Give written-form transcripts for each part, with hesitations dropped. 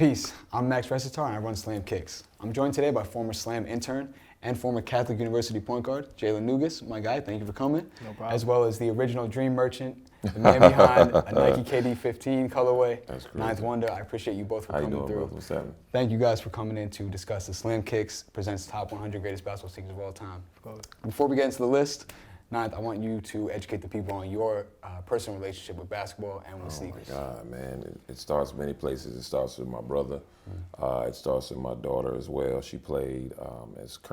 Peace, I'm Max Resitar and I run SLAMKICKS. I'm joined today by former Slam intern and former Catholic University point guard, Jalen Nouges. My guy, thank you for coming. No problem. As well as the original dream merchant, the man behind a Nike KD 15 colorway, That's great. Ninth Wonder. I appreciate you both for coming doing, through. brother? What's happening? Thank you guys for coming in to discuss the SLAMKICKS Presents Top 100 Greatest Basketball Sneakers of All Time. Before we get into the list, Ninth, I want you to educate the people on your personal relationship with basketball and with sneakers. Oh my God, man! It starts many places. It starts with my brother. It starts with my daughter as well. She played,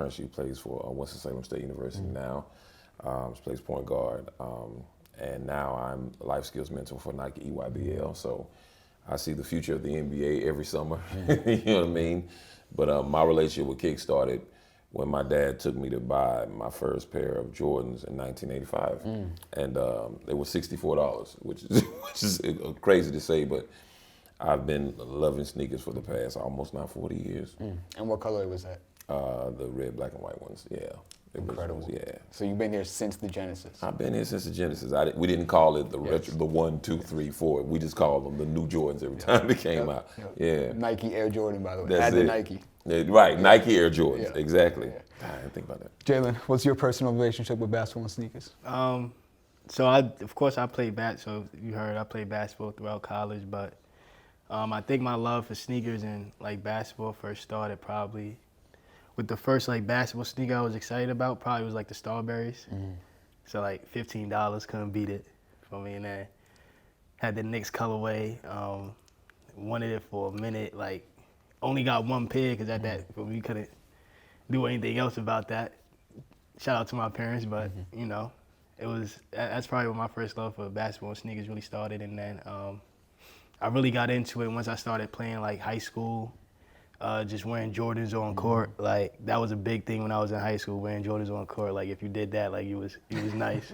she plays for Winston-Salem State University now. She plays point guard, and now I'm a life skills mentor for Nike EYBL. So I see the future of the NBA every summer. You know what I mean? But my relationship with Kick started when my dad took me to buy my first pair of Jordans in 1985. And they were $64, which is crazy to say, but I've been loving sneakers for the past almost now 40 years. And what color was that? The red, black, and white ones, yeah. Incredible. Yeah. So you've been here since the Genesis. I've been here since the Genesis. We didn't call it the retro, the 1, 2, 3, 4. We just called them the new Jordans every time they came out. Yeah. Nike Air Jordan, by the way. That's Add the it. Nike. Yeah, right, Nike Air Jordans, Yeah. exactly. Yeah. I didn't think about that. Jalen, what's your personal relationship with basketball and sneakers? So of course I played so you heard I played basketball throughout college, but I think my love for sneakers and like basketball first started probably with the first like basketball sneaker I was excited about probably was like the Starberries. So like $15, couldn't beat it for me, and then had the Knicks colorway. Wanted it for a minute, like only got one pair because at that we couldn't do anything else about that. Shout out to my parents, but you know, that's probably when my first love for basketball and sneakers really started, and then I really got into it once I started playing like high school. Just wearing Jordans on court, like that was a big thing when I was in high school. Wearing Jordans on court, like if you did that, like you was nice.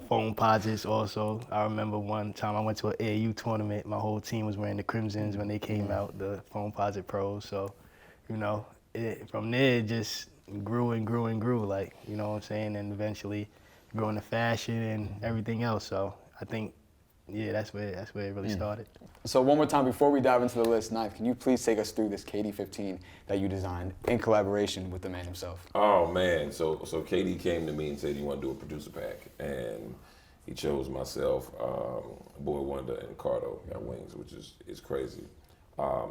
Foam posits also. I remember one time I went to an AAU tournament. My whole team was wearing the Crimsons when they came out, the Foam Posit Pros. So, you know, from there it just grew and grew and grew. Like, you know what I'm saying, and eventually grew into fashion and everything else. So I think, yeah, that's where it really started. So one more time before we dive into the list, Ninth, can you please take us through this KD 15 that you designed in collaboration with the man himself? Oh man, so KD came to me and said he wanted to do a producer pack, and he chose myself, Boy Wonder, and Cardo got wings, which is crazy.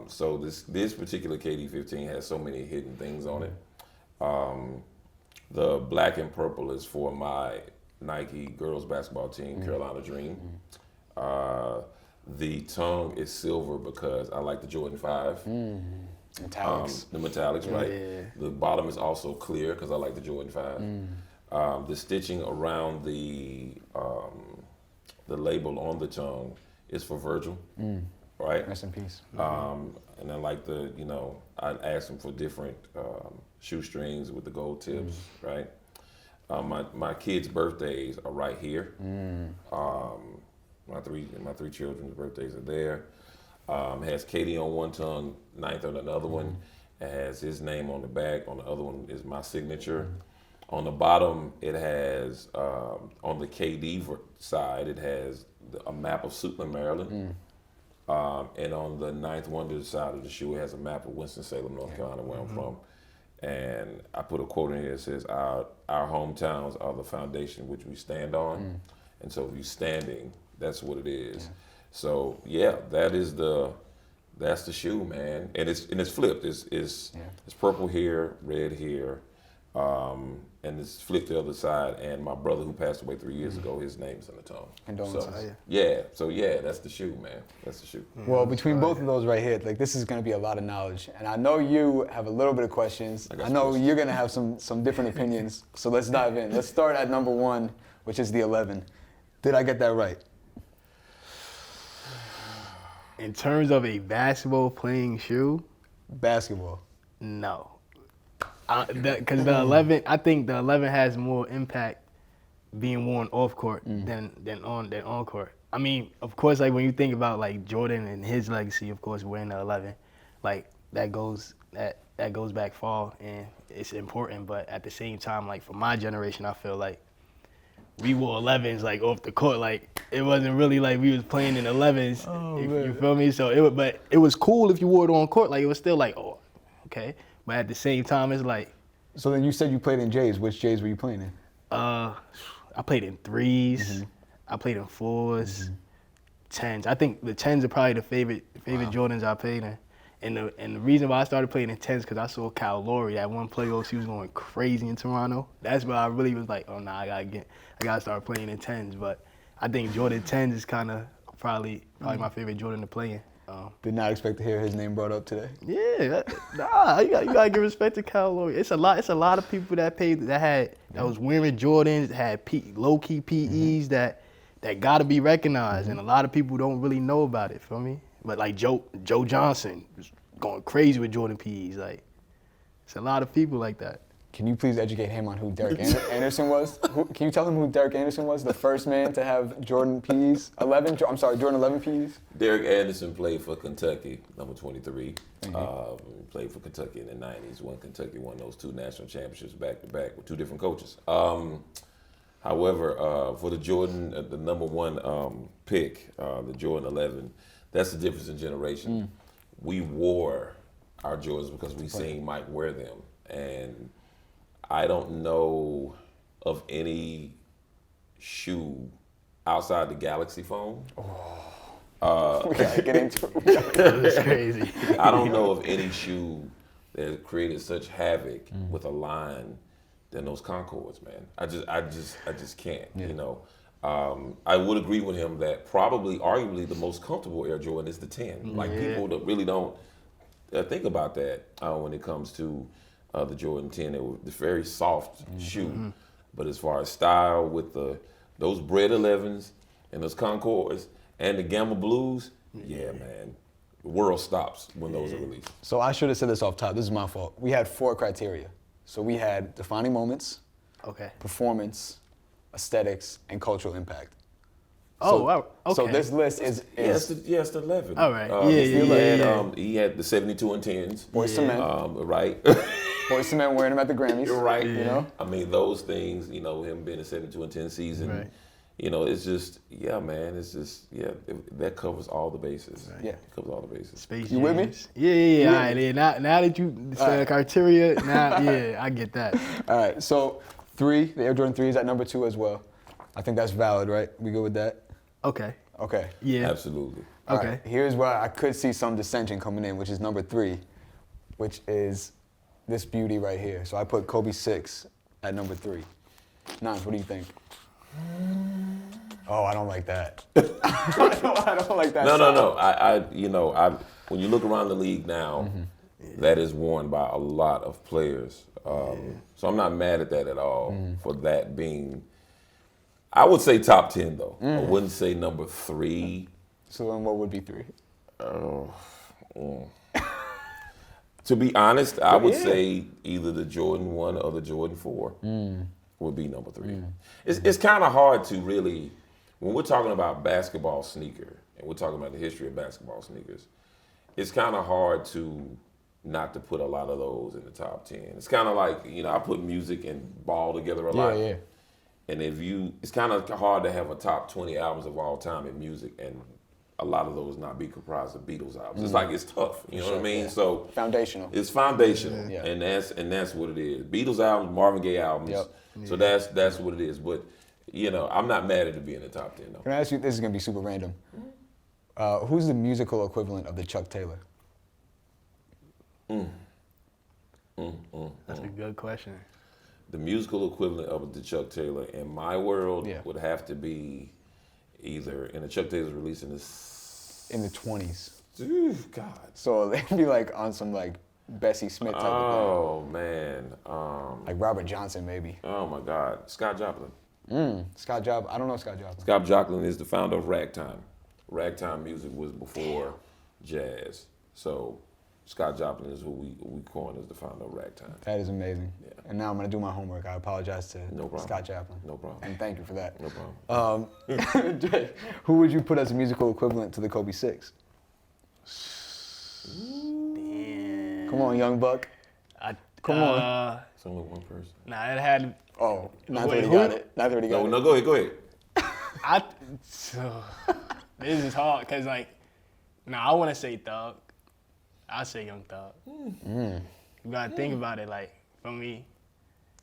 So this particular KD 15 has so many hidden things on it. The black and purple is for my Nike girls basketball team, Carolina Dream. The tongue is silver because I like the Jordan 5. Metallics. The metallics, right? Yeah. The bottom is also clear because I like the Jordan 5. The stitching around the label on the tongue is for Virgil, right? Rest in peace. And I like I asked him for different shoestrings with the gold tips, right? My kids' birthdays are right here. My three children's birthdays are there. It has Katie on one tongue, Ninth on another one. It has his name on the back. On the other one is my signature. On the bottom, it has, on the KD side, it has a map of Suitland, Maryland. And on the Ninth Wonder side of the shoe, it has a map of Winston-Salem, North Carolina, where I'm from. And I put a quote in here that says, our hometowns are the foundation which we stand on. And so if you're standing, that's what it is. Yeah. So yeah, that's the shoe, man. And it's flipped. It's purple here, red here, and it's flipped the other side. And my brother who passed away 3 years ago, his name's on the tongue. Condolences. So yeah, that's the shoe, man. That's the shoe. Well, between both of those right here, like this is going to be a lot of knowledge, and I know you have a little bit of questions. I know you're going to have some different opinions. So let's dive in. Let's start at number 1, which is the 11. Did I get that right? In terms of a basketball playing shoe, Basketball. no. Because the 11, I think the 11 has more impact being worn off court than on court. I mean, of course, like when you think about like Jordan and his legacy, of course, wearing the 11, like that goes back far and it's important. But at the same time, like for my generation, I feel like we wore 11s like off the court. Like it wasn't really like we was playing in 11s. You feel me? So but it was cool if you wore it on court. Like it was still like, oh, okay. But at the same time, it's like, So then you said you played in J's. Which J's were you playing in? I played in 3s. I played in 4s, 10s. I think the 10s are probably the favorite Jordans I played in. And the reason why I started playing in 10s because I saw Kyle Lowry, that one playoffs, he was going crazy in Toronto. That's where I really was like, oh nah, I gotta start playing in 10s. But I think Jordan 10s is kind of probably my favorite Jordan to play in. Did not expect to hear his name brought up today. Yeah, you gotta give respect to Kyle Lowry. It's a lot of people that was wearing Jordans, that had low key PEs that gotta be recognized, and a lot of people don't really know about it. Feel me? But like Joe Johnson was going crazy with Jordan PEs. Like it's a lot of people like that. Can you please educate him on who Derek Anderson was? Can you tell him who Derek Anderson was? The first man to have Jordan PEs, Jordan 11 PEs? Derek Anderson played for Kentucky, number 23. Played for Kentucky in the 90s when Kentucky won those 2 national championships back to back with 2 different coaches. However, for the Jordan, the number 1 pick, the Jordan 11, that's the difference in generation. We wore our Jordans because we seen Mike wear them, and I don't know of any shoe outside the Galaxy phone. We gotta get into it. That's crazy. I don't know of any shoe that created such havoc with a line than those Concords, man. I just can't. Yeah. You know, I would agree with him that probably, arguably, the most comfortable Air Jordan is the 10. Like people that really don't think about that when it comes to the Jordan 10. It's a very soft shoe, but as far as style, with those Bred 11s and those Concords and the Gamma Blues, yeah, man, the world stops when those are released. So I should have said this off top. This is my fault. We had 4 criteria. So we had defining moments, performance, aesthetics, and cultural impact. Oh, wow. Okay. So this list is It's the 11. All right. He had the 72 and 10s. Boys to Men. Right. Boys to Men wearing them at the Grammys. You're right. You know? I mean, those things, you know, him being a 72 and 10 season, Right. you know, it's just, yeah, man, it's just, that covers all the bases. Yeah. It covers all the bases. Space You with me? Jams. Yeah. All right, yeah. Now that you said the criteria, I get that. All right, so 3, the Air Jordan 3 is at number 2 as well. I think that's valid, right? We good with that? Okay. Okay. Yeah. Absolutely. All Okay. right, here's where I could see some dissension coming in, which is number 3, which is this beauty right here. So I put Kobe 6 at number 3. Nance, what do you think? Oh, I don't like that. I don't like that. No. When you look around the league now, that is worn by a lot of players. So I'm not mad at that at all for that being, I would say top 10 though. I wouldn't say number 3. So then what would be 3? To be honest, I would say either the Jordan 1 or the Jordan 4 would be number 3. It's kind of hard to really, when we're talking about basketball sneaker, and we're talking about the history of basketball sneakers, it's kind of hard not to put a lot of those in the top 10. It's kind of like, I put music and ball together a lot. Yeah. And it's kind of hard to have a top 20 albums of all time in music and a lot of those not be comprised of Beatles albums. It's like, it's tough, you know what I mean? Yeah. So Foundational. it's foundational, Yeah. and that's what it is. Beatles albums, Marvin Gaye albums. Yep. So that's what it is. But I'm not mad at it being in the top 10 though. Can I ask you, this is gonna be super random. Who's the musical equivalent of the Chuck Taylor? That's a good question. The musical equivalent of the Chuck Taylor in my world Yeah. would have to be either, and the Chuck Taylor's released in In the 20s. God. So they'd be like on some like Bessie Smith type of Oh man. thing. Like Robert Johnson maybe. Oh my God. Scott Joplin. Scott Joplin. I don't know Scott Joplin. Scott Joplin is the founder of Ragtime. Ragtime music was before jazz. So Scott Joplin is who we coined as the founder of Ragtime. That is amazing. Yeah. And now I'm gonna do my homework. I apologize to No problem. Scott Joplin. No problem. And thank you for that. No problem. Jay, who would you put as a musical equivalent to the Kobe 6? Damn. Come on, young buck. Come on. It's only one person. Nah, it had Oh, not Wait, already who? got it. Not already got No, it. no, go ahead. This is hard because like, I want to say Thug. I say Young Thug. You gotta think about it. Like for me,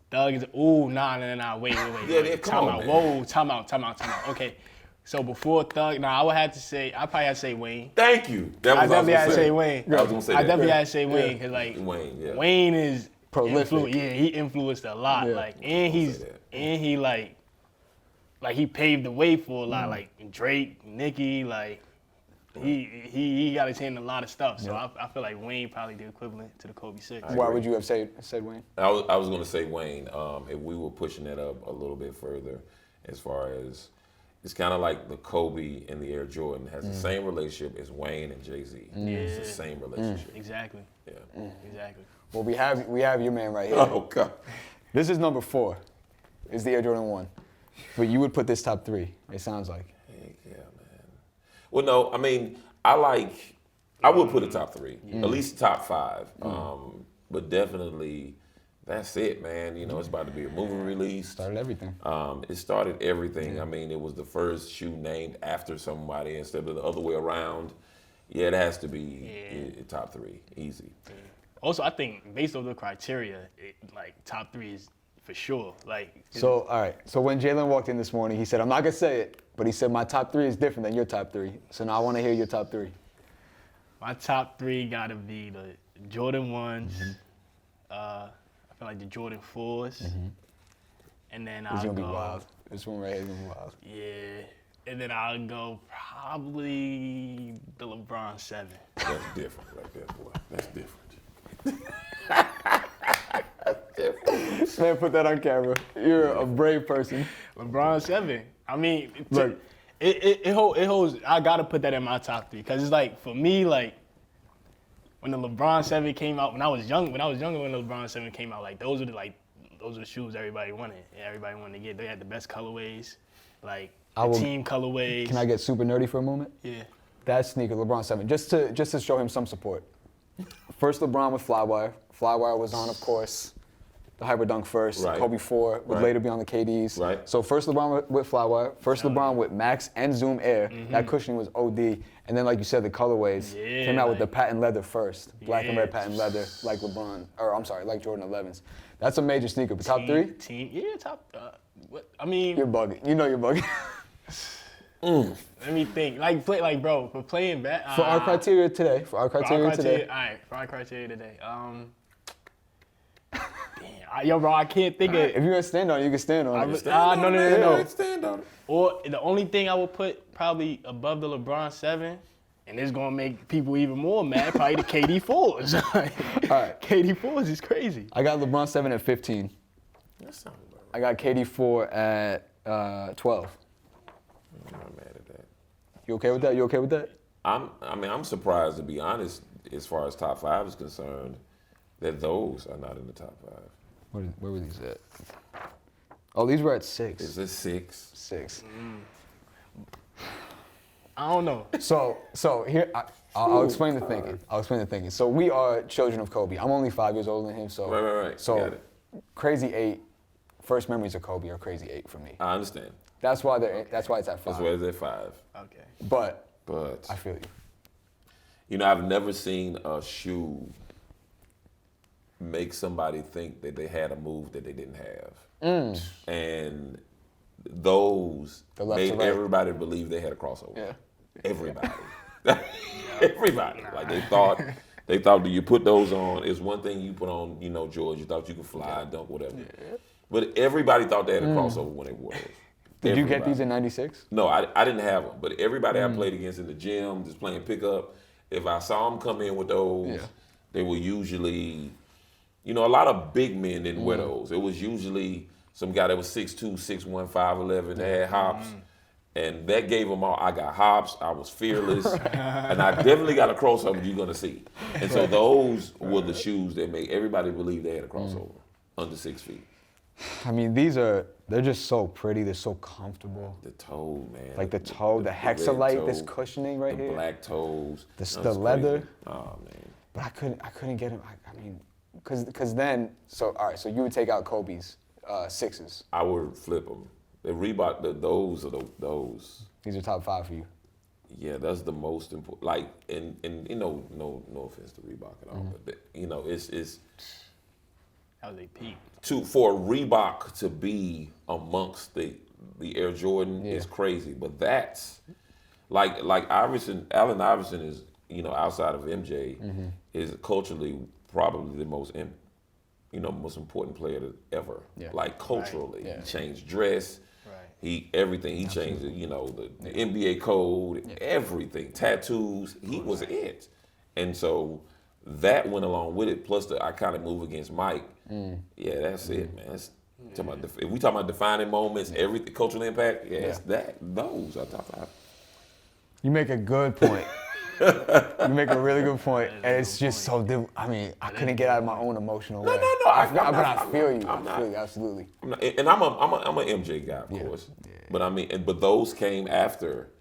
Thug is nah. Wait. Yeah, come Time on, out. man. Whoa, time out. Okay, so before Thug, I would have to say I probably had to say Wayne. Thank you. That I was what definitely had to say Wayne. Wayne. I was gonna say I that. definitely had to say Wayne because like Wayne, yeah. Wayne is Prolific. he influenced a lot. Yeah. Like Don't he like he paved the way for a lot. Like Drake, Nicki, like he got his hand in a lot of stuff. So I feel like Wayne probably the equivalent to the Kobe 6. Why would you have said Wayne? I was going to say Wayne. If we were pushing that up a little bit further, as far as it's kind of like the Kobe and the Air Jordan has the same relationship as Wayne and Jay-Z. It's the same relationship. Exactly. Yeah. Exactly. Well, we have your man right here. Oh God. This is number 4. It's the Air Jordan 1. But you would put this top 3, it sounds like. Heck yeah, man. Well, no, I mean, I would put a top 3, at least top 5. But definitely, that's it, man. You know, it's about to be a movie release. Started everything. It started everything. I mean, it was the first shoe named after somebody instead of the other way around. Yeah, it has to be top 3, easy. Also, I think based on the criteria, like top 3 is for sure. Like So, all right. So when Jalen walked in this morning, he said, I'm not going to say it, but he said, my top 3 is different than your top 3. So now I want to hear your top 3. my top 3 gotta be the Jordan 1s. I feel like the Jordan 4s. And then It's I'll going to go. be wild. This one right here is going to be wild. Yeah. And then I'll go probably the LeBron 7. That's different right there, boy. That's different. Man, put that on camera. You're a brave person. LeBron 7. I mean, Look. it holds. I gotta put that in my top 3 because it's like for me, like when the LeBron 7 came out, when I was younger, when the LeBron 7 came out, like those are the shoes everybody wanted. Everybody wanted to get. They had the best colorways, like team colorways. Can I get super nerdy for a moment? Yeah. That sneaker, LeBron 7, just to show him some support. First LeBron with Flywire. Flywire was on, of course, the Hyper Dunk first. Right. Kobe 4 would Right. later be on the KDs. Right. So first LeBron with Flywire. First LeBron with Max and Zoom Air. That cushioning was OD. And then, like you said, the colorways came out with the patent leather first. Black and red patent leather, like LeBron, or I'm sorry, like Jordan 11s. That's a major sneaker. But top 3? Top. What? I mean, You're bugging. You know you're bugging. let me think. Like bro, for playing back. For our criteria today. All right, for our criteria today. Yo, bro, I can't think of. If you're gonna stand on it, you can stand on it. No. Stand on it. Or the only thing I would put probably above the LeBron 7, and it's gonna make people even more mad, probably the KD 4s. All right. KD 4s is crazy. I got LeBron 7 at 15. That sounds about right. I got KD 4 at 12. I'm not mad at that. You okay with that? You okay with that? I'm surprised, to be honest, as far as top 5 is concerned, that those are not in the top 5. Where were these at? Oh, these were at 6. Is it 6? 6. I don't know. So here, I'll explain the thinking. So we are children of Kobe. I'm only 5 years older than him. So Right. So Got it. Crazy 8. First memories of Kobe are Crazy 8 for me. I understand. That's why it's at 5. That's why it's at 5. Okay. But But I feel you. you know, I've never seen a shoe make somebody think that they had a move that they didn't have. And those The left to made right. everybody believe they had a crossover. Yeah. Everybody. Everybody. Like they thought that you put those on. It's one thing you put on, you know, George, you thought you could fly, dunk, whatever. Yeah. But everybody thought they had a crossover when they wore those. Did you get Everybody. these in '96? No, I didn't have them. But everybody I played against in the gym, just playing pickup, if I saw them come in with those, they were usually, you know, a lot of big men didn't wear those. It was usually some guy that was 6'2", 6'1", 5'11", that had hops. And that gave them all. I got hops. I was fearless. And I definitely got a crossover you're going to see. And so those were the shoes that made everybody believe they had a crossover under 6 feet. I mean, they're just so pretty. They're so comfortable. The toe, man. Like the toe, the red hexalite, this toe, cushioning right the here. black toes. The leather. Crazy. Oh, man. But I couldn't get him. I mean, because then, so all right, so you would take out Kobe's sixes. I would flip them. The Reebok, those are those. These are top 5 for you. Yeah, that's the most important. Like, and you know, no offense to Reebok at all, but you know, it's That was a peak. for Reebok to be amongst the Air Jordan is crazy. But that's like Allen Iverson is, you know, outside of MJ, is culturally probably the most most important player ever. Yeah. Like culturally, Right. Yeah. he changed dress. Right. Everything he changed, you know, the NBA code, everything, tattoos. He was it, and so that went along with it. Plus the iconic move against Mike. Yeah, that's it, man. If we talking about defining moments, everything, cultural impact. Yeah, it's that. Those are top 5. You make a good point. You make a really good point, and it's just so. I mean, I couldn't get out of my own emotional way. No. I feel you. I'm not. I feel you absolutely. And I'm a MJ guy, of course. But I mean, but those came after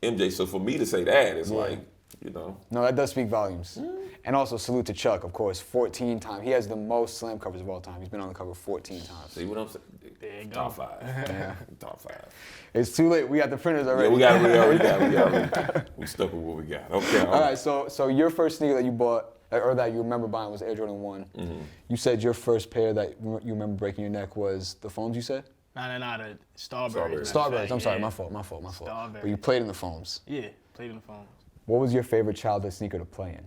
MJ. So for me to say that, it's like, you know. No, that does speak volumes. And also salute to Chuck, of course, 14 times. He has the most slam covers of all time. He's been on the cover 14 times. See what I'm saying? There you go. Top 5. Top 5. It's too late. We got the printers already. Yeah, we got it. We stuck with what we got. Okay. All right, so your first sneaker that you bought, or that you remember buying, was Air Jordan 1. You said your first pair that you remember breaking your neck was the foams, you said? No, the Starburst. Starbirds, I'm sorry, my fault. Starbirds. But you played in the foams. Yeah, played in the phone. What was your favorite childhood sneaker to play in?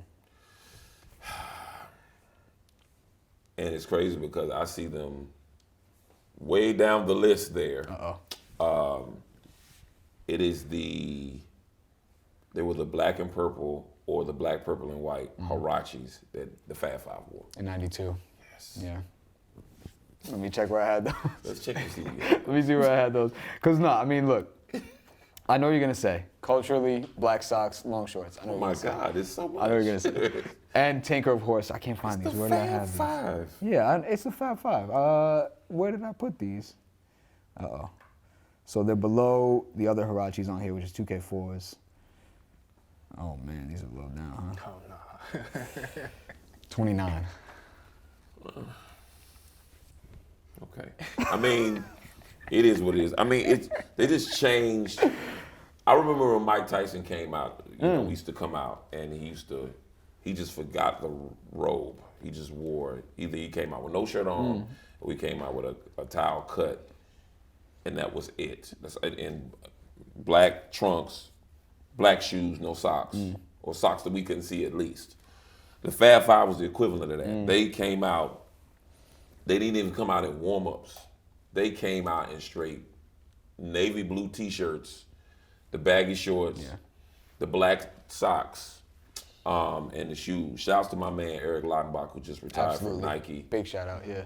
And it's crazy because I see them way down the list there. It is they were the black and purple or the black, purple, and white Huaraches that the Fab Five wore. In 92. Yes. Yeah. Let me check where I had those. Let's check and see. Let me see where I had those. Because, no, I mean, look. I know what you're going to say. Culturally, black socks, long shorts. I know Oh what my you're gonna God, it's so much. I know what you're going to say. And Tinker, of course. I can't find these. Where did I have these? Five. Yeah, it's the Fab Five. Where did I put these? So they're below the other Huaraches on here, which is 2K4s. Oh, man, these are low down, huh? Oh, no. 29. Okay. I mean, it is what it is. I mean, they just changed. I remember when Mike Tyson came out, you know, he used to come out and he just forgot the robe. He just wore, either he came out with no shirt on or he came out with a towel cut, and that was it. And black trunks, black shoes, no socks, or socks that we couldn't see at least. The Fab Five was the equivalent of that. They came out, they didn't even come out in warm-ups. They came out in straight navy blue t-shirts, the baggy shorts, the black socks, and the shoes. Shouts to my man Eric Lautenbach, who just retired from Nike. Big shout out, yeah.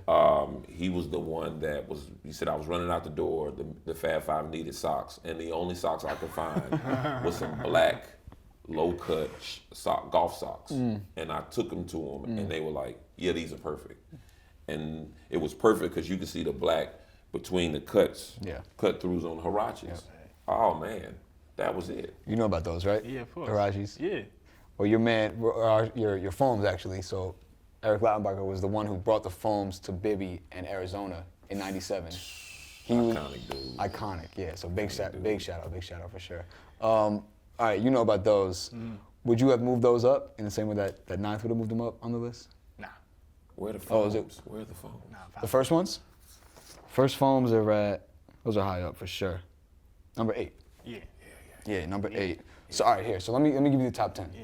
He was the one that he said, I was running out the door, the Fab Five needed socks, and the only socks I could find was some black, low-cut golf socks. And I took them to them, and they were like, yeah, these are perfect. And it was perfect because you could see the black between the cuts, cut-throughs on Huaraches. Oh, man, that was it. You know about those, right? Yeah, of course. Huaraches? Yeah. Well, your man, your foams actually. So Eric Lautenbacher was the one who brought the foams to Bibby and Arizona in '97. Iconic dude. Iconic, yeah. So big shout out for sure. All right, you know about those. Would you have moved those up in the same way that Ninth would have moved them up on the list? Nah. Where are the foams? is it- Where are the foams? Nah, The first ones? First foams are those are high up for sure. Number 8. Yeah. Yeah, number 8. So all right, here. So let me give you the top 10. Yeah.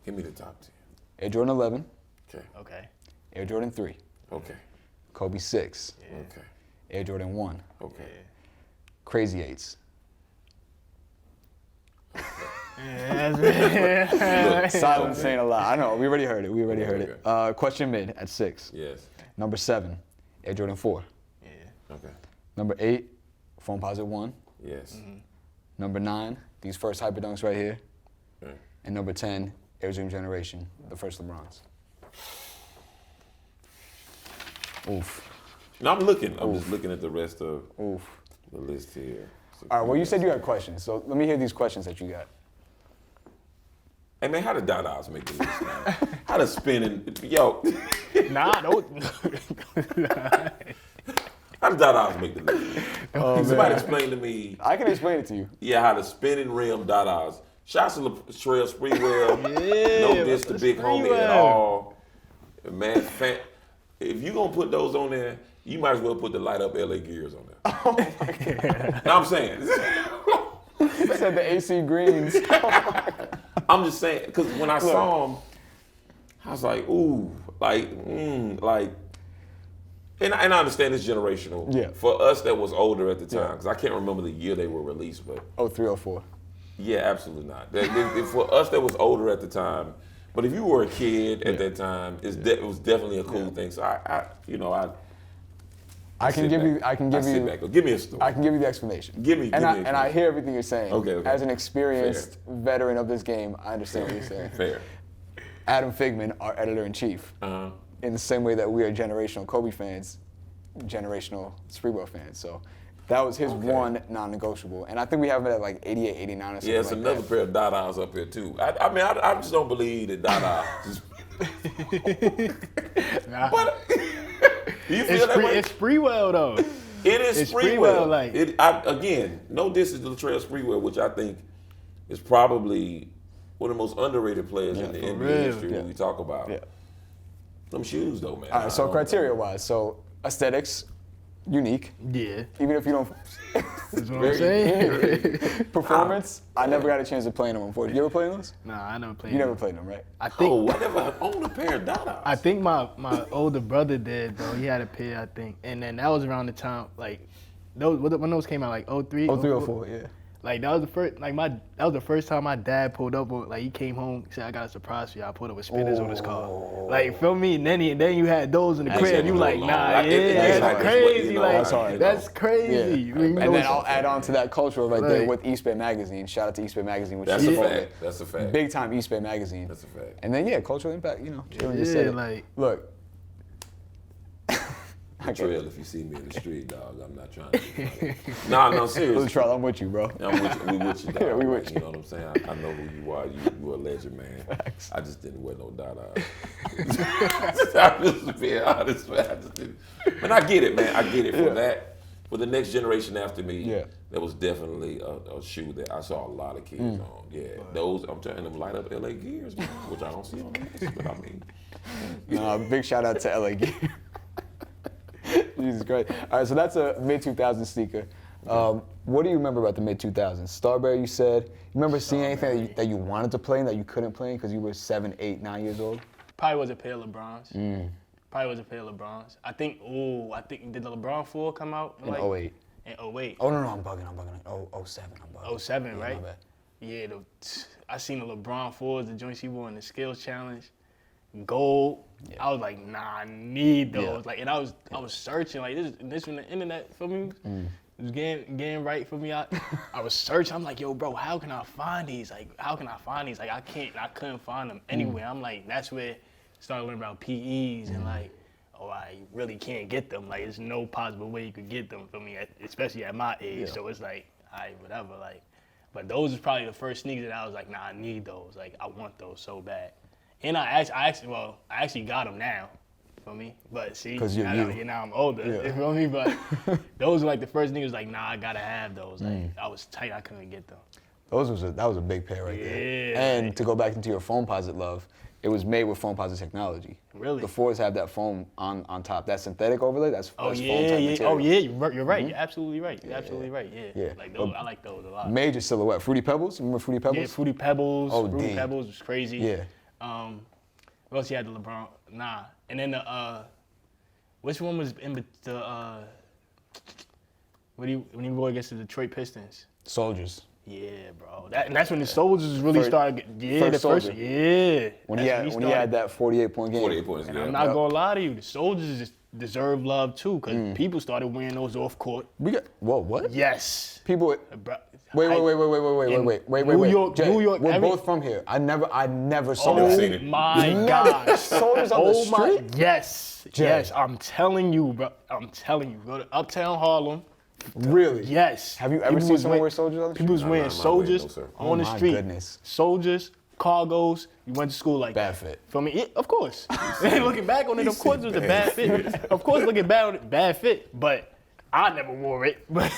Give me the top 10. Air Jordan 11, Okay. Okay. Air Jordan 3, Okay. Kobe 6, Okay. Air Jordan 1, Okay. Crazy 8s. Yeah. Silence saying a lot. I know. We already heard it. Question mid at 6. Yes. Number 7, Air Jordan 4. Yeah. Okay. Number 8, Foam Posit 1. Yes. Number 9, these first Hyper Dunks right here. Okay. And number 10, Air Zoom Generation, the first LeBrons. Oof. No, I'm looking. I'm just looking at the rest of Oof. the list here. All right, well, you said you had questions, so let me hear these questions that you got. Hey, man, how did Dada's make the list, man? How to spin and, yo. Nah, don't. How does Dadas make the list? Somebody explain to me. I can explain it to you. Yeah, how the spinning rim Dadas. Shouts to Latrell Sprewell. No diss to Big Homie at all. Man, if you gonna put those on there, you might as well put the light up LA Gears on there. Oh my God. No, I'm saying. You said the AC Greens. I'm just saying, because when I saw him, I was like, ooh, and I understand it's generational. Yeah. For us that was older at the time, because I can't remember the year they were released, but. 03, 04. Yeah, absolutely not. For us that was older at the time, but if you were a kid at that time, it was definitely a cool thing. So I can give you. Give me a story. I can give you the explanation. Give me. I hear everything you're saying. Okay. As an experienced veteran of this game, I understand what you're saying. Fair. Adam Figman, our editor-in-chief, in the same way that we are generational Kobe fans, generational Sprewell fans. So that was his one non-negotiable. And I think we have it at like 88, 89 or something. Yeah, it's like another that. pair of Dadas up here too. I just don't believe that Dada. But do you feel that way? It's Sprewell though. It is It's Sprewell. Sprewell, Again, no diss to Latrell Sprewell, which I think is probably one of the most underrated players in the NBA real. history when we talk about them shoes, though, man. All right, so criteria-wise, so aesthetics, unique. Yeah. Even if you don't. That's what I'm saying. Performance, I never got a chance to play in them, unfortunately. You ever play in those? Nah, I never played. You never played in them, right? I think. I never owned a pair of Dadas. I think my older brother did though. He had a pair, I think, and then that was around the time like when those came out, like 03? 03, 04, yeah. Like that was the first, that was the first time my dad pulled up. Like he came home, said, "I got a surprise for you." I pulled up with spinners on his car. Like feel me? And then you had those in the crib. You like, nah, that's crazy. That's crazy. Yeah. And then I'll add on to that culture right there with East Bay Magazine. Shout out to East Bay Magazine, which That's a fact. That's a fact. Big time East Bay Magazine. That's a fact. And then cultural impact. Jalen just said it. Look. Trail, if you see me in the street, dog, I'm not trying to be funny. No, seriously. Trail, I'm with you, bro. I'm with you. We with you, dog. Yeah, we with you. You know what I'm saying? I know who you are. You're a legend, man. Facts. I just didn't wear no Dada. I'm just being honest, man. I just didn't. But I get it, man. I get it. For that, for the next generation after me, that was definitely a shoe that I saw a lot of kids on. Yeah, those, I'm telling them, light up LA Gears, man, which I don't see on the list, but I mean. Big shout out to LA Gears. Jesus Christ. All right, so that's a mid-2000s sneaker. What do you remember about the mid-2000s? Starberry, you said. You remember seeing anything that you wanted to play and that you couldn't play because you were 7, 8, 9 years old? Probably was a pair of LeBrons. I think, did the LeBron 4 come out? In 08. In 08. Oh, no, I'm bugging. 07, I'm bugging. 07, right? Yeah, I seen the LeBron 4s, the joints he wore in the skills challenge. Gold. I was like, nah, I need those. And I was searching. Like this when the internet for me was getting right for me. I was searching. I'm like, yo, bro, how can I find these? Like, I couldn't find them anywhere. I'm like, that's where I started learning about PEs and like, I really can't get them. Like, there's no possible way you could get them for me, especially at my age. So it's like, whatever. Like, but those was probably the first sneakers that I was like, nah, I need those. Like, I want those so bad. And I actually got them now, for me. But see, now I'm older, you feel me? But those were like the first niggas like, nah, I gotta have those. Like, I was tight, I couldn't get them. That was a big pair right there. And to go back into your foam-posite love, it was made with foam-posite technology. Really? The 4s have that foam on top. That synthetic overlay, that's foam type material. Oh yeah, you're right. You're absolutely right. Yeah. Like those, I like those a lot. Major silhouette. Fruity Pebbles. Remember Fruity Pebbles? Yeah, Fruity Pebbles. Oh, Fruity Pebbles was crazy. Yeah. What else you had? The LeBron? Nah. And then which one was in the when he go against the Detroit Pistons? Soldiers. Yeah, bro. That's when the Soldiers really started. Soldier. Yeah. When he had that 48-point game. 48 points. And I'm not gonna lie to you, the Soldiers just deserve love too, because people started wearing those off court. What? Yes. People. Wait. New York, Jay, New York. We're both from here. I never saw that. Oh my gosh. Soldiers on the street? Yes. Jay. Yes. I'm telling you, bro. I'm telling you. Go to Uptown Harlem. Really? Yes. Have you ever seen someone wear Soldiers on the street? People was wearing Soldiers on the street. Goodness. Soldiers, cargos. You went to school like bad that. fit. For me, yeah, of course. Looking back on it, of course it was a bad fit. Of course, looking back on it, bad fit. But I never wore it, but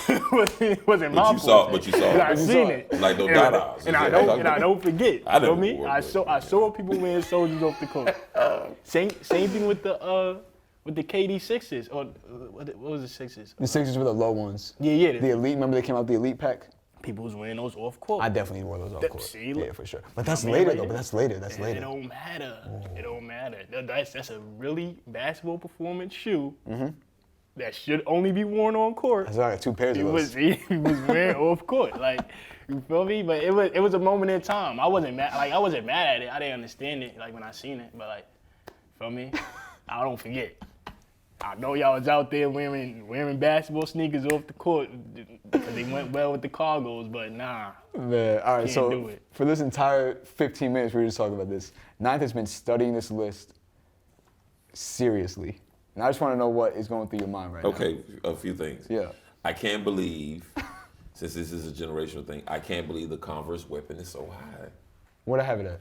it wasn't my fault. But you saw it. I seen it. Like no Dadas. And I don't forget. I never me? wore I it. I saw people wearing soldiers off the court. Same thing with the KD Sixes or what was the Sixes? The Sixers were the low ones. Yeah. The Elite, remember they came out the Elite pack? People was wearing those off court. I definitely wore those off court. See, Yeah, for sure. But that's later though. But that's later. That's later. It don't matter. It don't matter. That's a really basketball performance shoe that should only be worn on court. That's why I got 2 pairs of those. He was wearing off court. Like, you feel me? But it was a moment in time. I wasn't mad. Like, I wasn't mad at it. I didn't understand it. Like when I seen it. But like, feel me? I don't forget. I know y'all was out there wearing basketball sneakers off the court because they went well with the cargos, but nah. Man, all right, Can't so do it. for this entire 15 minutes, we were just talking about this. Ninth has been studying this list seriously. And I just want to know what is going through your mind right now. Okay, a few things. Yeah. I can't believe, since this is a generational thing, I can't believe the Converse weapon is so high. Where'd I have it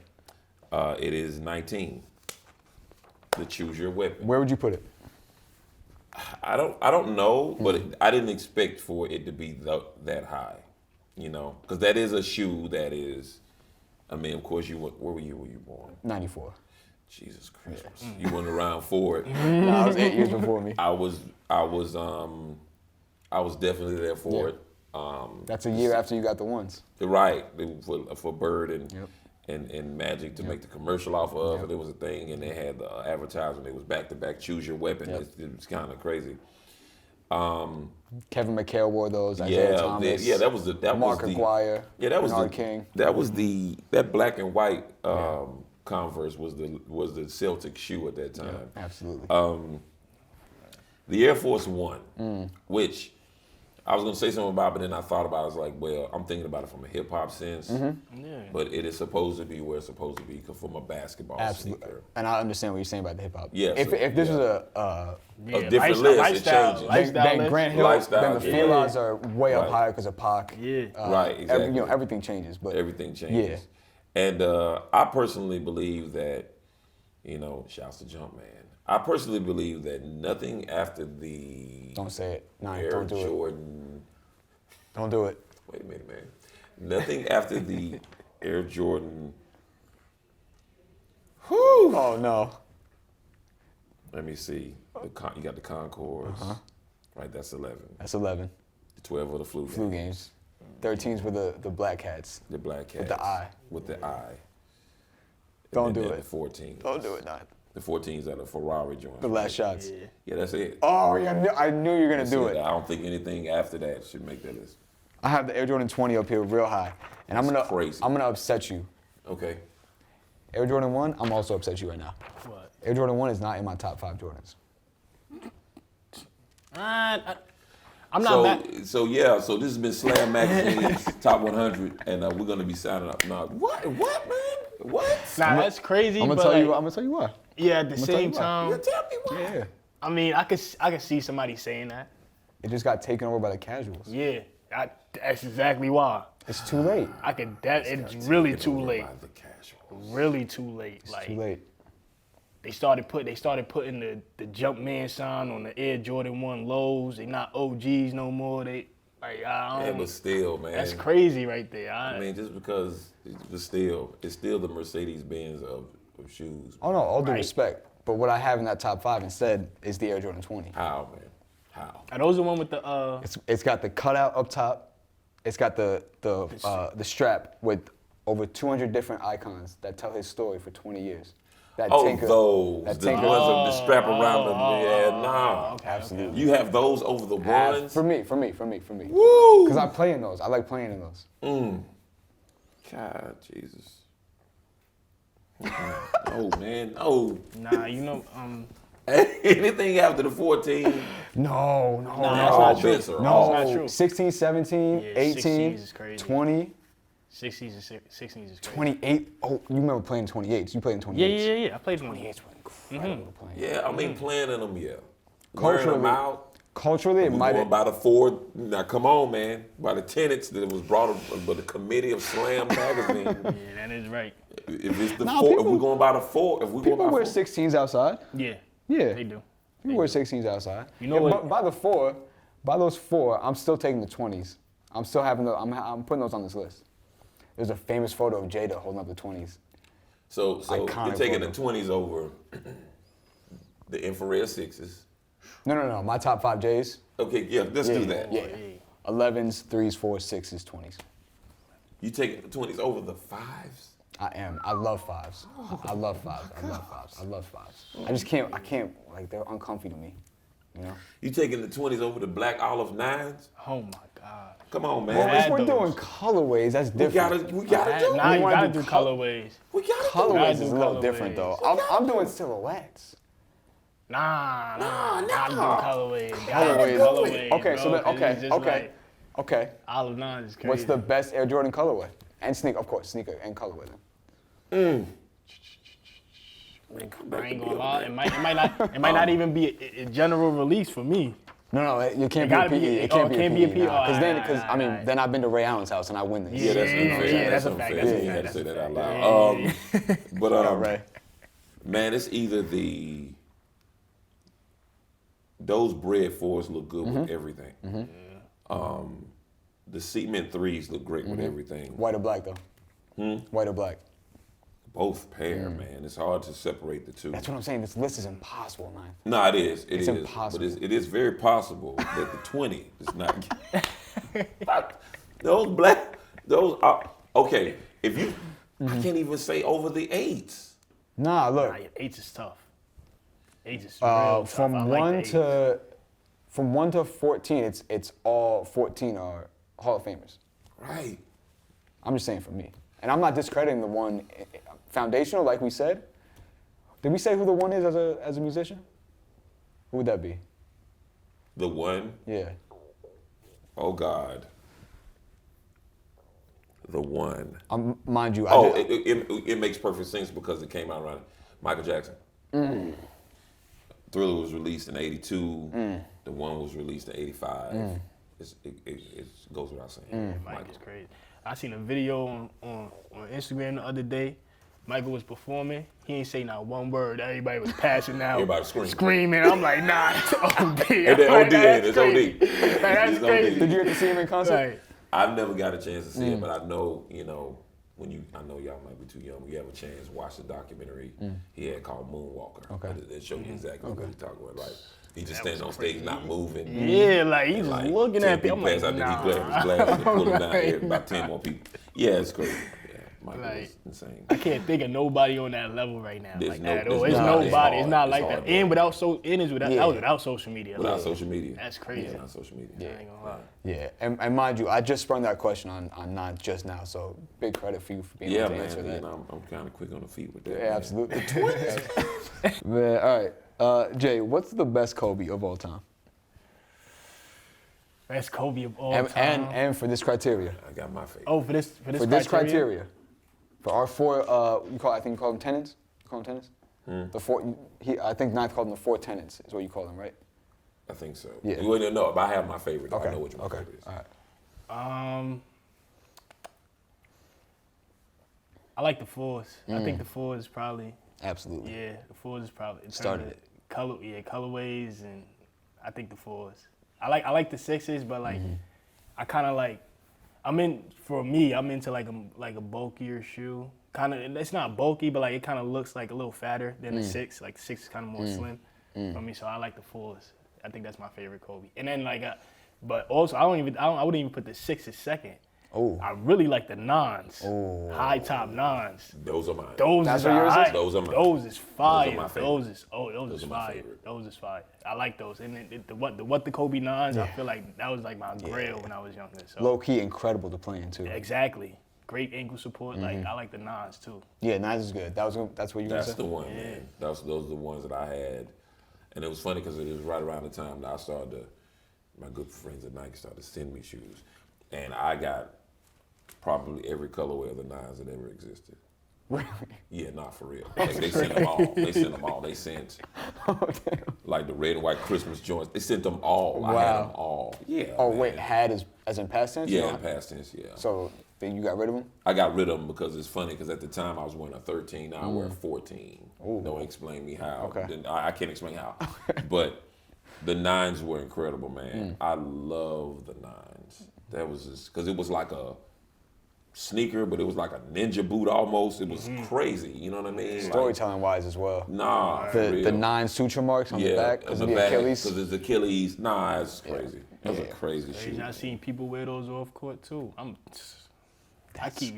at? It is 19. The choose your weapon. Where would you put it? I don't know, but I didn't expect for it to be that high, you know, because that is a shoe that is. I mean, of course, where were you born? 94. Jesus Christmas, you weren't around for it. Nah, I was 8 years before me. I was definitely there for it. That's a year after you got the ones. Right, for Bird and. Yep. And Magic to make the commercial off of it. It was a thing, and they had the advertisement. It was back-to-back choose your weapon. Yep. It was kind of crazy. Kevin McHale wore those. Isaiah Thomas. That was Mark Aguirre. Yeah, that was Bernard King. That black and white Converse was the Celtic shoe at that time. Yeah, absolutely. The Air Force One, which I was gonna say something about, but then I thought about it. I was like, well, I'm thinking about it from a hip hop sense, but it is supposed to be where it's supposed to be from a basketball sneaker. And I understand what you're saying about the hip hop. Yeah. If this was a different list, it changes. then Grant Hill, then the yeah. Felines are way up Right. higher because of Pac. Yeah. Right, exactly. Everything changes. But Everything changes. And I personally believe that, shouts to Jumpman. I personally believe that nothing after the don't say it. No, Air don't do Jordan. it. Don't do it. Wait a minute, man. Nothing after the Air Jordan. Whew. Oh no. Let me see. You got the Concords. Right, that's 11. That's 11. The 12 are the flu games. 13s were the Black Cats. The Black Cats. With the I. With the I. Don't And do then it. The 14s. Don't do it, not. The 14s are the Ferrari joints. The last shots. Yeah, that's it. Oh, yeah, I knew you were going to do it. I don't think anything after that should make that list. I have the Air Jordan 20 up here real high. And I'm gonna upset you. Okay. Air Jordan 1, I'm also upset you right now. What? Air Jordan 1 is not in my top 5 Jordans. I'm not back. So this has been Slam Magazine's Top 100, and we're gonna be signing up now. What, man? What? Nah, that's crazy. I'm gonna tell you why. Yeah, at the I'ma tell same you why. time. Yeah, tell me why. Yeah. I mean, I could see somebody saying that. It just got taken over by the casuals. Yeah, that's exactly why. It's too late. It's really too late. By the casuals. Really too late. It's too late. They started putting the Jumpman sign on the Air Jordan 1 lows. They not OGs no more. Yeah, but still, man. That's crazy right there. I mean, just because it's still the Mercedes-Benz of shoes. Oh no, all due Right. respect. But what I have in that top 5 instead is the Air Jordan 20. How, man? How? Are those the one with the It's got the cutout up top. It's got the strap with over 200 different icons that tell his story for 20 years. That Oh, Tinker, those. That The Tinker. ones of the strap around them. Yeah, nah. Absolutely. You have those over the ones? For me. Woo! Because I play in those. I like playing in those. God, Jesus. Oh, man. Oh. Nah, Anything after the 14? No. that's not true. bets are No, off. That's not true. 16, 17, Yeah, 18, 16s is crazy. 20, 60s and 16s is crazy. 28. Oh, you remember playing 28s. You played in 28s. Yeah. I played 28s. 28s were incredible playing. Yeah, I mean, playing in them, yeah. Wearing them out. Culturally, it We might going have. by the 4, now come on, man. By the tenants that was brought up by the committee of Slam Magazine. Yeah, that is right. If it's the Nah, 4, if people- we're going by the 4, if we're going People by wear 4. 16s outside. Yeah, Yeah. they do. People wear 16s outside. You know what- By the 4, By those 4, I'm still taking the 20s. I'm still having I'm putting those on this list. There's a famous photo of Jada holding up the 20s. So Iconic you're taking photo. the 20s over the infrared 6s. No. My top 5 J's. Okay, yeah, let's do that. Yeah. 11s, 3s, 4s, 6s, 20s. You taking the 20s over the 5s? I am. I love 5s. I love 5s. I love 5s. I just can't. Like they're uncomfy to me. You know. You taking the 20s over the black olive 9s? Oh my God. Come on, man. Well, if we're those. doing colorways, that's different. We gotta do Now it. you wanna gotta do do colorways. We gotta do Colorways gotta is do a little different colorways. though. I'm doing silhouettes. Nah. Gotta do colorways. Colorways. Okay, so then, okay. Olive 9 is crazy. What's the best Air Jordan colorway? And sneaker, of course, sneaker and colorway then. I ain't gonna lie. It might not even be a general release for me. No, you can't It be a gotta PE. be- It can't be a PE. Alright, I mean, then I've been to Ray Allen's house and I win this. Yeah, that's unfair. Yeah, that's a unfair. fact, You that's a had fact, to say that's that a out fact. loud. But Ray. man, it's either those bread 4s look good with everything. The cement 3s look great with everything. White or black though? White or black? Both pair, man. It's hard to separate the two. That's what I'm saying. This list is impossible, man. No, it is. It's impossible. But it is very possible that the 20 is not. Those are okay. If you, I can't even say over the 8s. Nah, look. Nah, 8 is tough. 8 is real tough. From I like 1 the 8s. from 1 to 14, it's all 14 are Hall of Famers. Right. I'm just saying for me. And I'm not discrediting the one foundational, like we said. Did we say who the one is as a musician? Who would that be? The one. Yeah. Oh God. The one. Mind you, It makes perfect sense because it came out around Michael Jackson. Thriller was released in '82. The one was released in '85. It goes without saying. Mike is crazy. I seen a video on Instagram the other day. Michael was performing. He ain't say not one word. Everybody was passing out. Everybody screaming. I'm like, nah, it's OD. It's OD. That's It's crazy. OD. Did you get to see him in concert? Right. I've never got a chance to see it, but I know, I know y'all might be too young. When you have a chance, watch the documentary he had called Moonwalker. Okay. It showed you exactly what he's talking about. Right? He just standing on stage, not moving. Yeah, like he's Like, just looking 10 at people. I'm like, pass, I nah. think he grabbed his glasses and pulled him down Like, here, about 10 more people. Yeah, it's crazy. Yeah, Michael Like, is insane. I can't think of nobody on that level right now. There's Like no- at all. there's It's not. nobody. It's It's not hard. like It's that. hard, And that was without social media. Without Like, social media. That's crazy. Yeah, without social media. I ain't gonna lie. Yeah, and mind you, I just sprung that question on not just now, so big credit for you for being Yeah, able to man. answer that. I'm kind of quick on the feet with that. Yeah, man. absolutely. Man, all right. Jay, what's the best Kobe of all time? Best Kobe of all And, time. and for this criteria. I got my favorite. Oh, for this For this criteria. For our 4, I think you call them tenants? You call them tenants? The 4, I think Ninth called them the 4 tenants, is what you call them, right? I think so. Yeah. You wouldn't know, but I have my favorite. Okay. I know which my Okay. favorite is. All right. I like the 4s. I think the 4s probably. Absolutely. Yeah, the 4s is probably in terms Started of it. colorways, and I think the 4s. I like the 6s, but like I kind of like. I'm into like a bulkier shoe. Kind of, it's not bulky, but like it kind of looks like a little fatter than the 6. Like the 6 is kind of more slim for me, so I like the 4s. I think that's my favorite Kobe. And then like, but also I wouldn't even put the 6 as second. Oh. I really like the 9s. Oh. High top 9s. Those are mine. Those That's is what yours is? alright. Those are mine. Those is fire. Those are my favorite. Those is are my fire. favorite. Those is fire. I like those. And what the Kobe 9s, I feel like that was like my grail when I was younger. So Low key incredible to play in too. exactly. Great ankle support. Like I like the 9s too. Yeah, Ninth is good. That's what you were That's saying? the one, man. Those are the ones that I had. And it was funny because it was right around the time that I started my good friends at Nike started to send me shoes. And I got probably every colorway of the 9s that ever existed. Really? Yeah, not for real. Like, they sent them all. They sent them all. They sent like the red and white Christmas joints. They sent them all. I had them all. Yeah. Oh, man. wait, had as in past tense? Yeah, You in know? past tense, yeah. So then you got rid of them? I got rid of them because it's funny because at the time I was wearing a 13, now I wear a 14. Ooh. Don't explain me how. Okay. Then I can't explain how. But The 9s were incredible, man. I love the 9s. That was just because it was like a sneaker, but it was like a ninja boot almost. It was crazy. You know what I mean? Storytelling wise as well. Nah, for real. The 9 suture marks on the back because of the back, Achilles. because it's Achilles. Nah, it's crazy. That's a crazy shoe. I seen people wear those off court too. I keep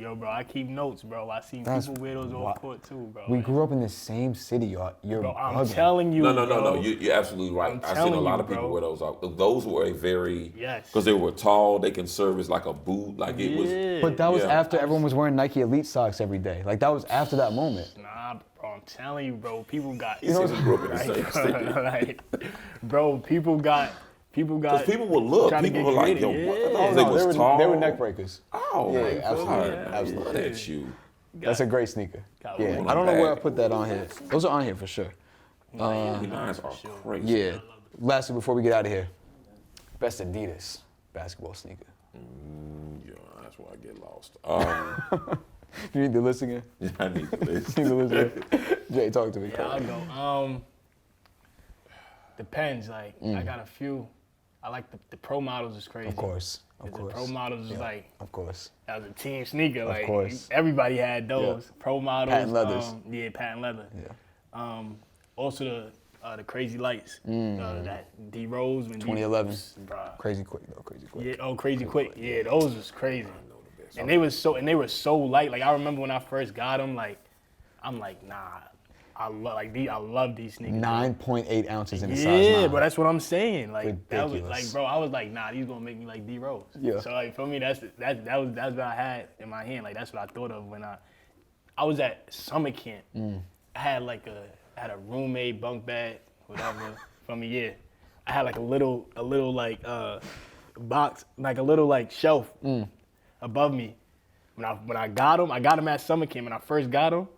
notes, bro. I seen people wear those off court too, bro. We grew up in the same city. You're bro, I'm bugging. telling you. No. You're absolutely right. I've seen a lot of people wear those off. Those were a very because they were tall. They can serve as like a boot. Like it was. But that was after everyone was wearing Nike Elite socks every day. Like that was after that moment. Nah, bro. I'm telling you, bro. People got. You know, grew up in the same city. Like, bro, people got. Because people would look. People were like, yo, what? They was tall. They were neck breakers. Oh, yeah, my absolutely. God. Absolutely. Love that shoe. That's a great sneaker. Yeah, one I don't know back. where I put that on here. Those are on here for sure. The 9s are crazy. Yeah. Lastly, before we get out of here, best Adidas basketball sneaker. Yeah, that's where I get lost. You need the list again? Yeah, I need the list. You need the list again? Jay, talk to me. Yeah, I'll go. Depends. Like I got a few. I like the pro models is crazy. Of course. The pro models is like. Of course. That was a team sneaker. Like course. everybody had those. Yeah. Pro models. Patent leathers. Patent leather. Yeah. Also the crazy lights. That D Rose when 2011. Bruh. Crazy quick though. Crazy quick. Yeah. Crazy quick. Yeah, those was crazy. And they were so light. Like I remember when I first got them. Like I'm like, nah. I love these sneakers. 9.8 ounces in the size 9. Yeah, but that's what I'm saying. Like that was Ridiculous. like, bro, I was like, nah, these gonna make me like D Rose. Yeah. So like for me, that's what I had in my hand. Like that's what I thought of when I was at summer camp. I had a roommate bunk bed, whatever, from a year. I had like a little like box, like a little like shelf above me. When I got them at summer camp. When I first got them.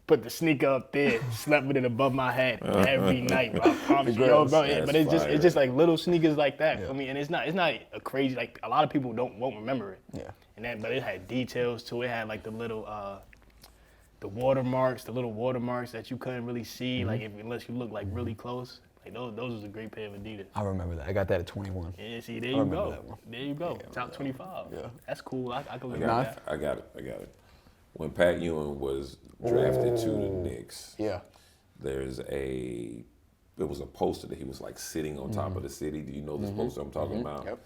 Put the sneaker up there, slept with it above my head every night, bro. I promise you, bro. But it's just like little sneakers like that for me, and it's not a crazy like a lot of people won't remember it. Yeah. But it had details to it. It had like the little the little watermarks that you couldn't really see, like unless you look like really close. Like those was a great pair of Adidas. I remember that. I got that at 21. Yeah, see, there you go. There you go. Top 25. Yeah. That's cool. I can live with that. I got it. When Pat Ewing was drafted to the Knicks, there was a poster that he was like sitting on top of the city. Do you know this poster I'm talking about? Yep.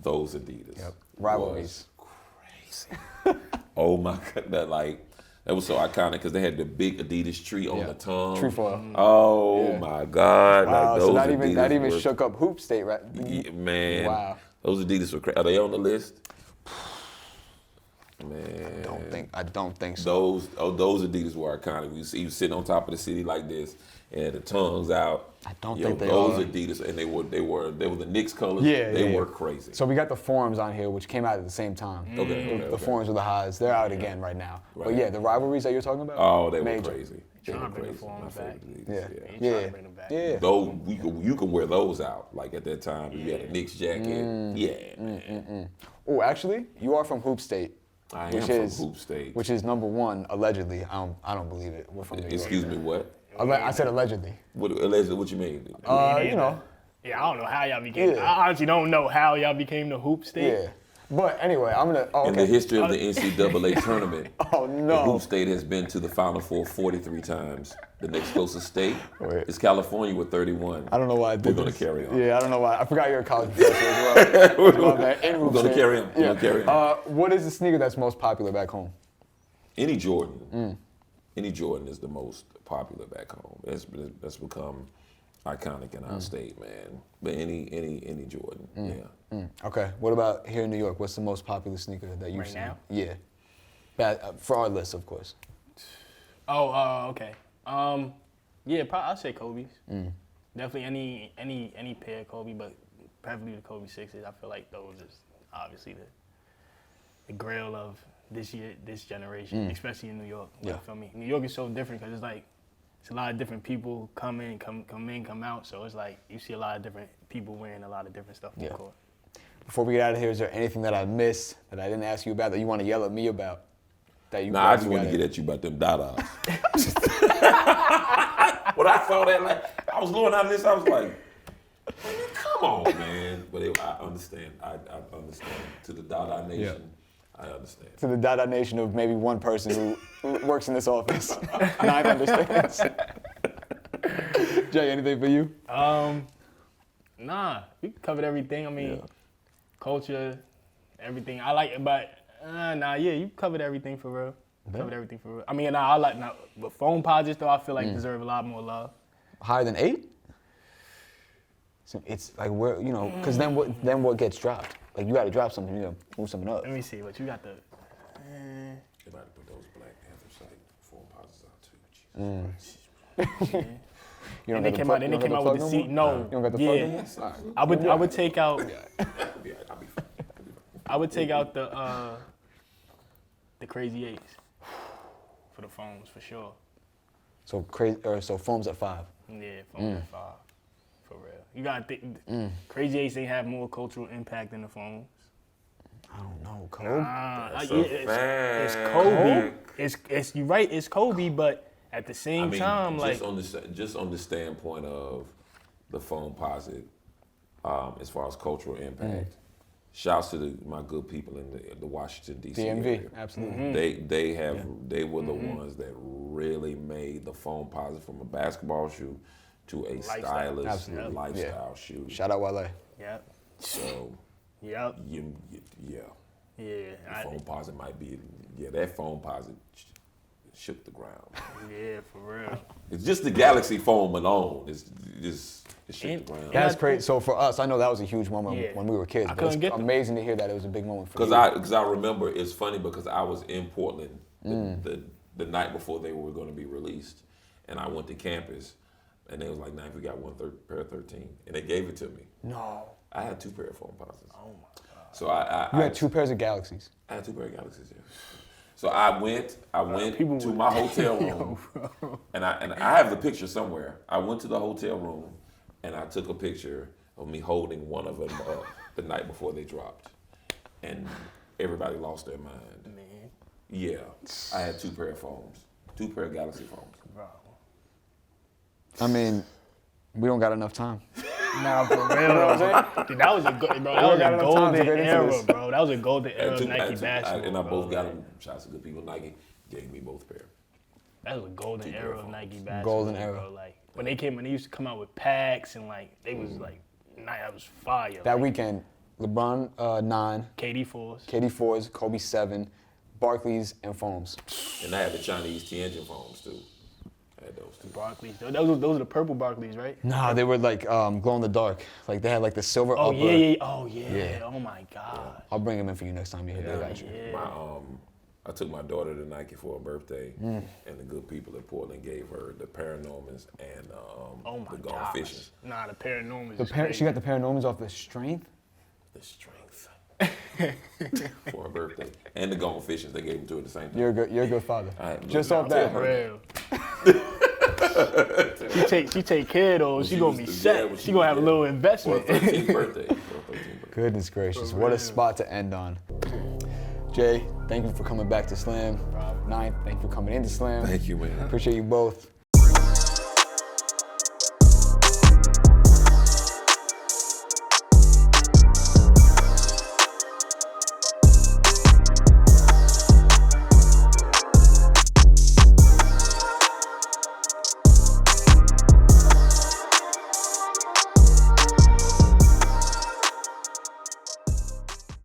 Those Adidas. Yep. Rivalries. Crazy. Oh my God, that was so iconic because they had the big Adidas tree on the tongue. Trefoil. Oh my God. Wow, like so those that even were, shook up Hoop State, right? Yeah, man. Wow. Those Adidas were crazy. Are they on the list? Man, I don't think so. Those Adidas were iconic. You was sitting on top of the city like this, and the tongues out. I don't think they those are. Adidas, and they were the Knicks colors. Yeah, they were crazy. So we got the forums on here, which came out at the same time. Okay. The forums with the highs, they're out again right now. Right. But yeah, the rivalries that you're talking about. Oh, they major. were crazy. They were crazy. My favorite Adidas. Yeah. Those you can wear those out like at that time. If you had a Knicks jacket. Oh, actually, you are from Hoop State. I am from Hoop State. Which is number one, allegedly. I don't believe it. We're from New York. Excuse me, what? I said allegedly. What you mean? You know. Yeah, I don't know how y'all became. I honestly don't know how y'all became the Hoop State. Yeah. But anyway, I'm gonna. Oh, okay. In the history of the NCAA tournament, oh no, the Hoop State has been to the Final Four 43 times. The next closest state is California with 31. I don't know why I did We're going to carry on. Yeah, I don't know why. I forgot you're a college professor as well. We're going to carry on. We're going to carry on. What is the sneaker that's most popular back home? Any Jordan. Any Jordan is the most popular back home. That's become iconic in our state, man. But any Jordan, yeah. Okay. What about here in New York? What's the most popular sneaker that you've seen? Now? Yeah. For our list, of course. Okay. Yeah, I'll say Kobe's. Definitely any pair of Kobe, but preferably the Kobe 6s. I feel like those is obviously the grail of this generation, especially in New York. Yeah. You feel me? New York is so different because it's a lot of different people come in, come out. So it's like you see a lot of different people wearing a lot of different stuff on the court. Before we get out of here, is there anything that I missed that I didn't ask you about that you want to yell at me about? I just want to get at you about them Dadas. When I saw that, like, I was going out of this, I was like, Come on, man. But I understand. I understand. To the Dada Nation, I understand. To the Dada Nation of maybe one person who works in this office. Ninth understands. Jay, anything for you? Nah, we covered everything. I mean, culture, everything. I like it, but you covered everything for real. Covered everything for real. I mean, but phone posits though, I feel like deserve a lot more love. Higher than 8? So it's like where because then what gets dropped? Like you got to drop something, you know, move something up. Let me see what you got. They about to put those Black Panther site phone posits out too. You don't They got came the out. plug- Then you they don't came got out the with plug the no seat. more? No, You don't got the plug no more? All right. I would take out. I'll be fine. I would take out the Crazy Eights for the phones for sure. So phones at 5. Yeah, phones at 5 for real. You gotta think. Crazy Eights ain't have more cultural impact than the phones. I don't know, Kobe. It's Kobe. It's you right. It's Kobe, but at the same time, just on the standpoint of the phone posit, as far as cultural impact. Shouts to my good people in the Washington D.C. DMV, area. absolutely. They were the ones that really made the phone posit from a basketball shoe to a stylish lifestyle shoe. Shout out Wale. Yep. So Yep. Yeah. Yeah. The phone posit might be that phone posit shook the ground. Yeah, for real. It's just the Galaxy foam alone. It shook the ground. That's great. So for us, I know that was a huge moment Yeah. when we were kids. I But it's couldn't get them. amazing to hear that it was a big moment for you. Because I remember, it's funny because I was in Portland the night before they were going to be released, and I went to campus, and they was like, "Knife, we got pair of 13," and they gave it to me. No. I had 2 pair of phone posits. Oh my God. So You had 2 pairs of Galaxies. I had 2 pair of Galaxies. Yeah. So I went to my hotel room, and I have the picture somewhere. I went to the hotel room, and I took a picture of me holding one of them up the night before they dropped, and everybody lost their mind. Man. Yeah, I had 2 pair of phones, 2 pair of Galaxy phones. Bro. I mean, we don't got enough time. Nah, for real. Dude, that was a golden era, bro. That was a golden era of Nike basketball. And I both got them. Shouts to good people. Nike gave me both pair. That was a golden era of Nike basketball. Golden era. Bro. Like when they used to come out with packs and like they was like, that was fire. That like, weekend, LeBron 9, KD 4s. KD 4s, Kobe 7, Barclays, and foams. And I had the Chinese Tianjin phones too. I had those too. Barclays. Those are the purple Barclays, right? Nah, they were like glow in the dark. Like they had like the silver upper. Yeah. Oh my God. I'll bring them in for you next time you're here. Yeah, I got you. I took my daughter to Nike for her birthday, and the good people at Portland gave her the Paranormans and the Gone Fishing. Nah, the Paranormans. She got the Paranormans off the strength? The strength for her birthday, and the Gone Fishing. They gave them to her at the same time. You're a good father. Just off that. Real. She take care of those. She gonna be set. She gonna have a little investment. For her 13th birthday. Goodness gracious, what a spot to end on. Jay, thank you for coming back to Slam. Ninth, thank you for coming into Slam. Thank you, man. Appreciate you both.